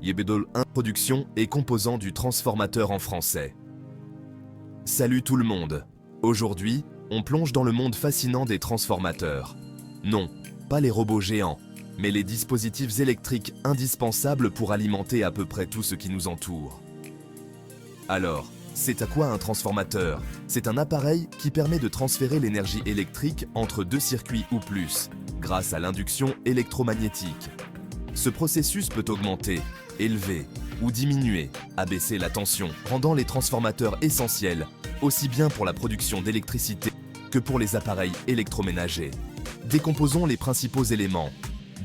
Yebedol Introduction et composants du transformateur en français. Salut tout le monde. Aujourd'hui, on plonge dans le monde fascinant des transformateurs. Non, pas les robots géants, mais les dispositifs électriques indispensables pour alimenter à peu près tout ce qui nous entoure. Alors, c'est à quoi un transformateur? C'est un appareil qui permet de transférer l'énergie électrique entre deux circuits ou plus, grâce à l'induction électromagnétique. Ce processus peut augmenter, élever ou diminuer, abaisser la tension, rendant les transformateurs essentiels, aussi bien pour la production d'électricité que pour les appareils électroménagers. Décomposons les principaux éléments.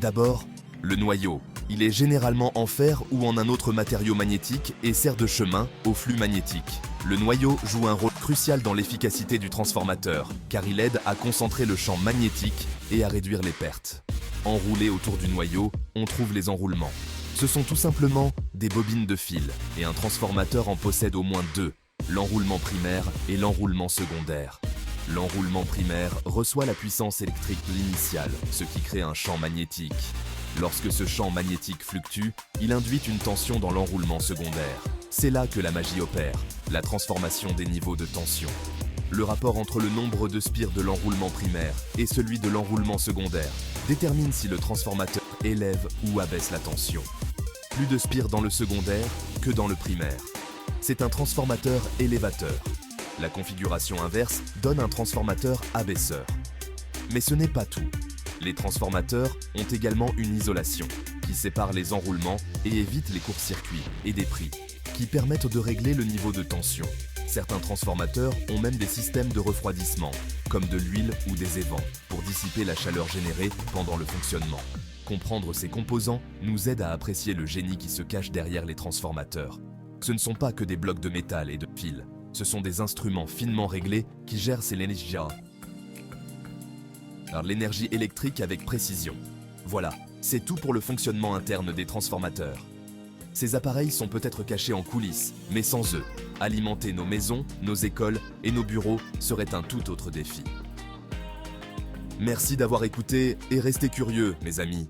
D'abord, le noyau. Il est généralement en fer ou en un autre matériau magnétique et sert de chemin au flux magnétique. Le noyau joue un rôle crucial dans l'efficacité du transformateur, car il aide à concentrer le champ magnétique et à réduire les pertes. Enroulés autour du noyau, on trouve les enroulements. Ce sont tout simplement des bobines de fil, et un transformateur en possède au moins deux, l'enroulement primaire et l'enroulement secondaire. L'enroulement primaire reçoit la puissance électrique initiale, ce qui crée un champ magnétique. Lorsque ce champ magnétique fluctue, il induit une tension dans l'enroulement secondaire. C'est là que la magie opère, la transformation des niveaux de tension. Le rapport entre le nombre de spires de l'enroulement primaire et celui de l'enroulement secondaire détermine si le transformateur élève ou abaisse la tension. Plus de spires dans le secondaire que dans le primaire. C'est un transformateur élévateur. La configuration inverse donne un transformateur abaisseur. Mais ce n'est pas tout. Les transformateurs ont également une isolation qui sépare les enroulements et évite les courts-circuits et des pris, qui permettent de régler le niveau de tension. Certains transformateurs ont même des systèmes de refroidissement, comme de l'huile ou des évents, pour dissiper la chaleur générée pendant le fonctionnement. Comprendre ces composants nous aide à apprécier le génie qui se cache derrière les transformateurs. Ce ne sont pas que des blocs de métal et de fils, ce sont des instruments finement réglés qui gèrent l'énergie électrique avec précision. Voilà, c'est tout pour le fonctionnement interne des transformateurs. Ces appareils sont peut-être cachés en coulisses, mais sans eux, alimenter nos maisons, nos écoles et nos bureaux serait un tout autre défi. Merci d'avoir écouté et restez curieux, mes amis.